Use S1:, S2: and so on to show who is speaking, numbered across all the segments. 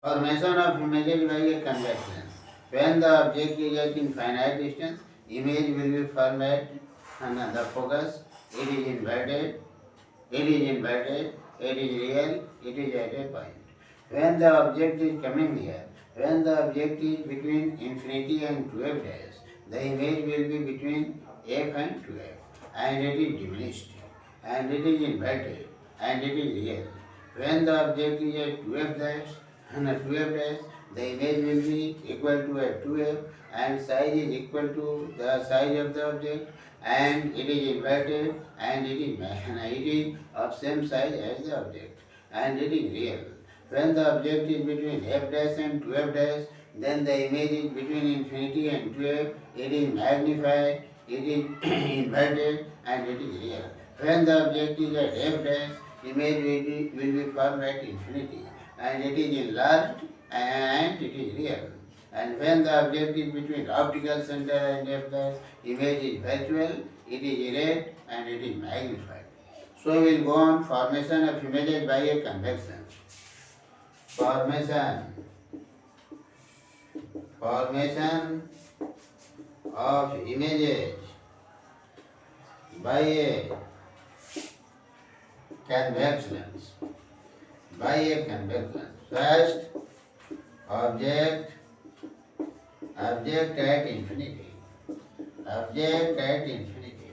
S1: Formation of images by a convex lens. When the object is at infinite distance, image will be formed at another focus. It is inverted, it is real, it is at a point. When the object is coming near, when the object is between infinity and 12 days, the image will be between f and 12, and it is diminished, and it is inverted, and it is real. When the object is at 12 days, and at 12 days, the image will be equal to at 12, and size is equal to the size of the object, and it is inverted, and it is of same size as the object, and it is real. When the object is between f dash and 12 dash, then the image is between infinity and 12, it is magnified, it is inverted, and it is real. When the object is at f dash, image will be formed at infinity, and it is enlarged, and it is real. And when the object is between optical center and f dash, image is virtual, it is erect, and it is magnified. So we will go on formation of images by a convex lens. Formation of images by a convex lens. By a convex lens. First, object at infinity. Object at infinity.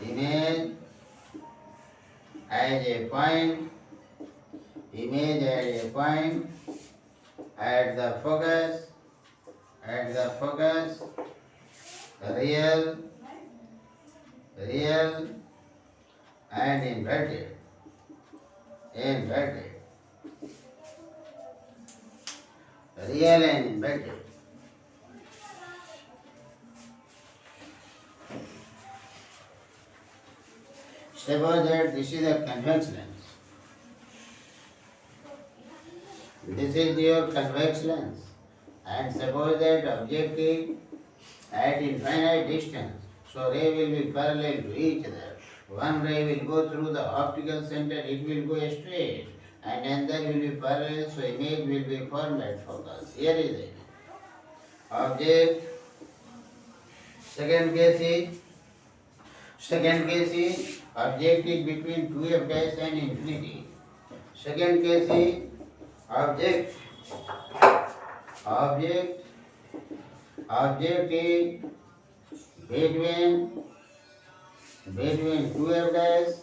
S1: Image as a point. Image as a point at the focus. Real and inverted. Real and inverted. Suppose that this is a convex lens. This is your convex lens. And suppose that object is at infinite distance. So ray will be parallel to each other. One ray will go through the optical center, it will go straight. And another will be parallel, so image will be formed at focus. Here is it. Object. Second case is object is between 2f dash and infinity. Second case is object is between 2f dash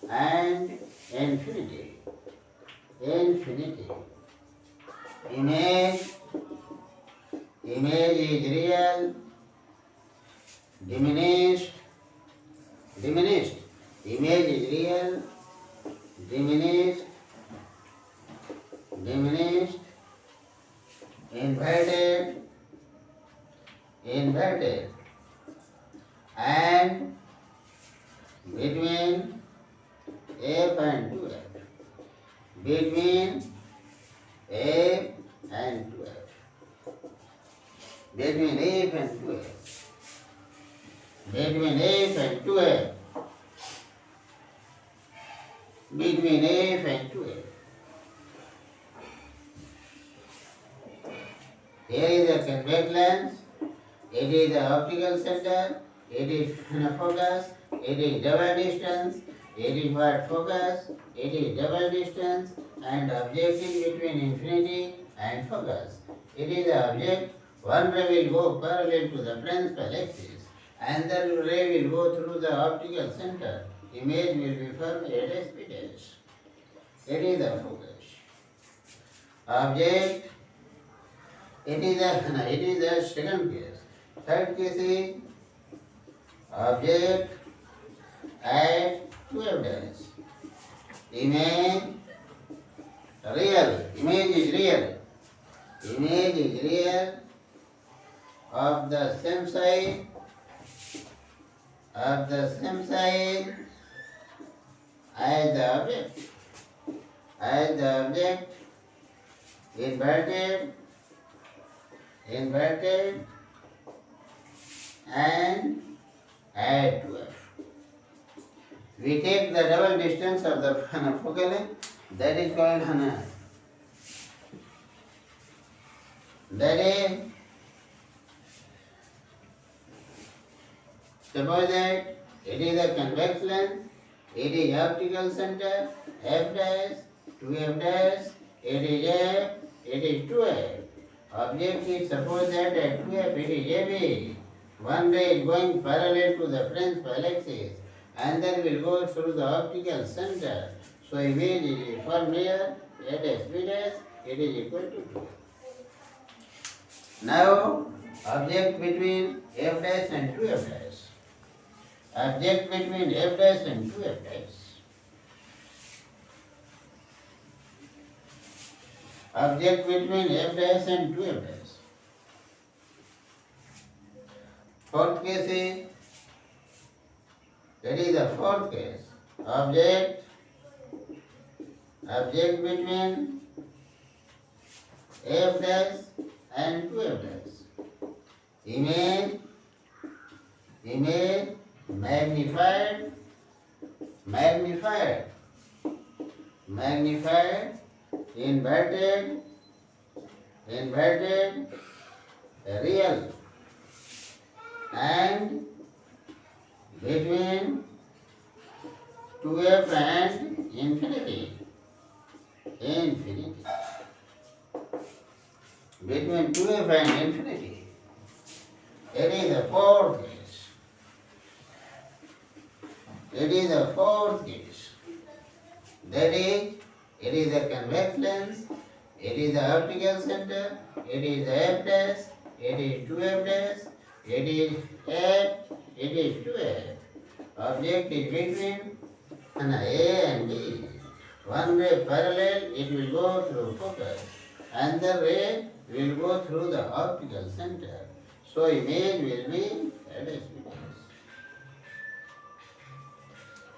S1: and infinity. Image is real, diminished. Image is real, diminished, inverted, and between f and 2f. Between f and 2f. Between f and 2f. Between f and 2f. Between f and 2f. Here is a convex lens. It is the optical center. It is focus. It is double distance. It is what focus. It is double distance, and object is between infinity and focus. It is the object. One ray will go parallel to the principal axis, and the ray will go through the optical center. Image will be formed at a speed s. It is the focus. Object. It is the second case. Third case is object at 12 days. Image is real. Image is real of the same size as the object. Inverted and add to f. We take the double distance of the focal length, that is called That is, suppose that it is a convex lens, it is optical center, f dash, 2f dash, it is f, it is 2f. Object is suppose that at 2f it is AB. One ray is going parallel to the principal axis and then will go through the optical center. So image is formed here, A dash B dash, it is equal to 2. Now object between f dash and 2f dash. Object between f dash and 2f dash. Object between f dash and 2f dash. Fourth case is, that is the fourth case. Object between f dash and 2f dash. Image magnified, inverted, real, and between 2f and infinity. Between 2f and infinity. It is the fourth case. That is, it is a convex lens, it is the optical center, it is the f dash, it is 2f dash, it is f, it is 2f. Object is between A and B. One ray parallel, it will go through focus, and the ray will go through the optical center. So image will be A dash B dash.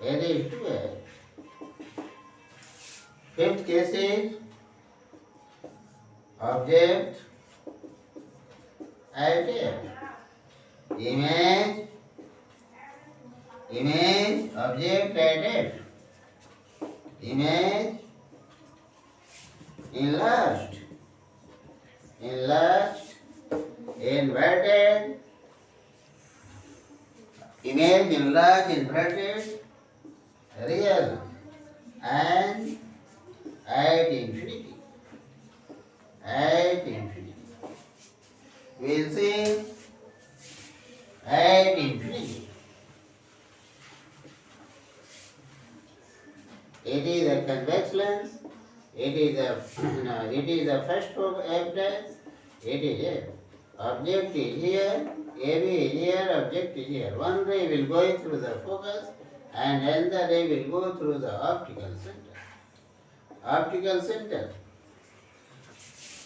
S1: It is 2f. Fifth case is object at f. Image, object at f. Image enlarged, inverted. Image enlarged, inverted, real, and at infinity. We'll see at infinity. It is a convex lens. It is a first of f dash. It is f. Object is here. AB is here. Object is here. One ray will go through the focus, and another ray will go through the optical center.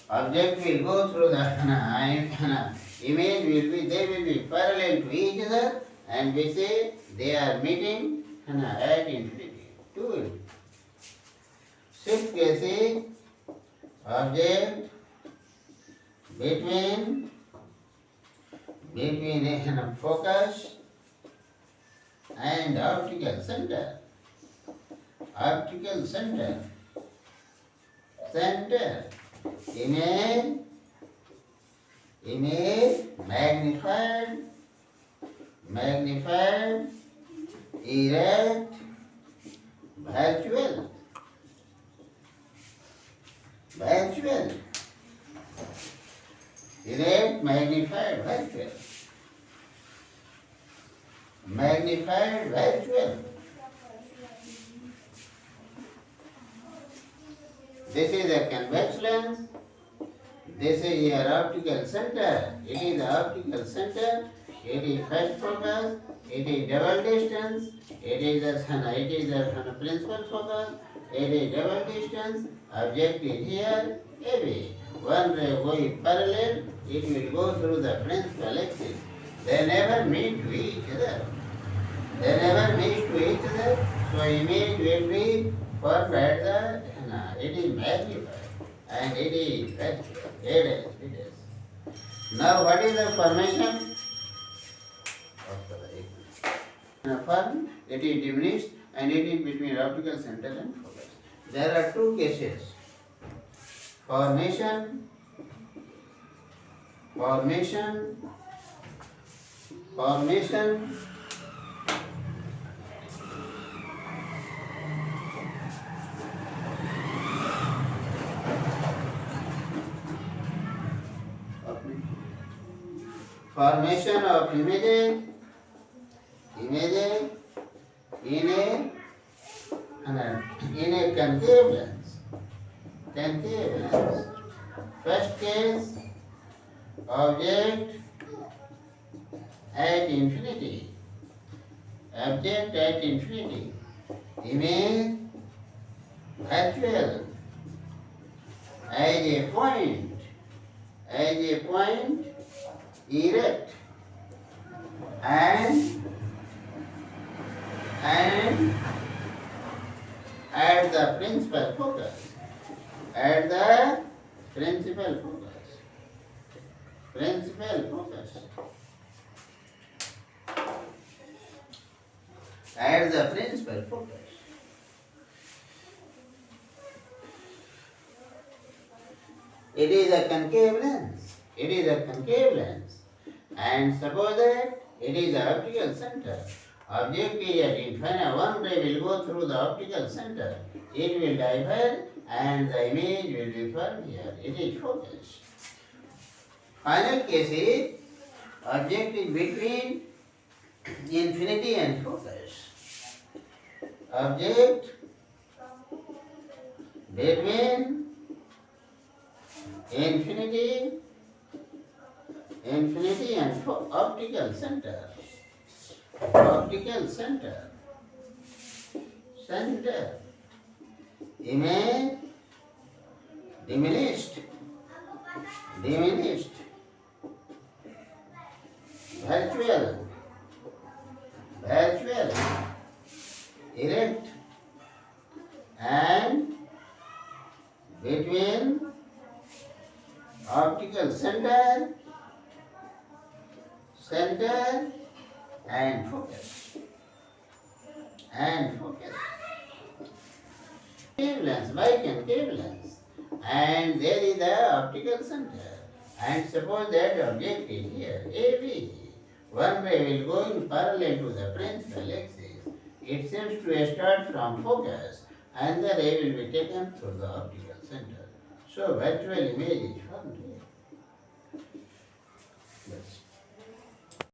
S1: Object will go through the image they will be parallel to each other, and we say they are meeting at infinity. 2. Sixth case is object between focus and optical center. Image magnified, erect, virtual. Erect, magnified, virtual. This is a convex lens. This is your optical center. It is the optical center. It is first focus. It is double distance. It is a principal focus. It is double distance. Object is here. AB. One ray going parallel. It will go through the principal axis. They never meet to each other. So image will be formed at the. It is magnified and it is virtual. It is. Now what is the formation? It is diminished and it is between optical center and focus. There are two cases. Formation formation, formation formation of images, images in a in a concave lens. Concave lens. First case, object at infinity. Object at infinity. Image virtual as a point erect and at the principal focus. At the principal focus. Principal focus. At the principal focus. It is a concave lens. It is a concave lens. And suppose that it is the optical center. Object is at infinite. One ray will go through the optical center. It will diverge and the image will be formed here. It is focused. Final case is object is between infinity and focus. Object between infinity and optical center. Optical center. Center. Image diminished. Diminished. Virtual. Virtual. Erect. And between optical center and focus. And focus. Concave lens, by concave lens. And there is the optical center. And suppose that object is here, AB. One ray will go in parallel to the principal axis. It seems to start from focus and the ray will be taken through the optical center. So virtual image is formed here.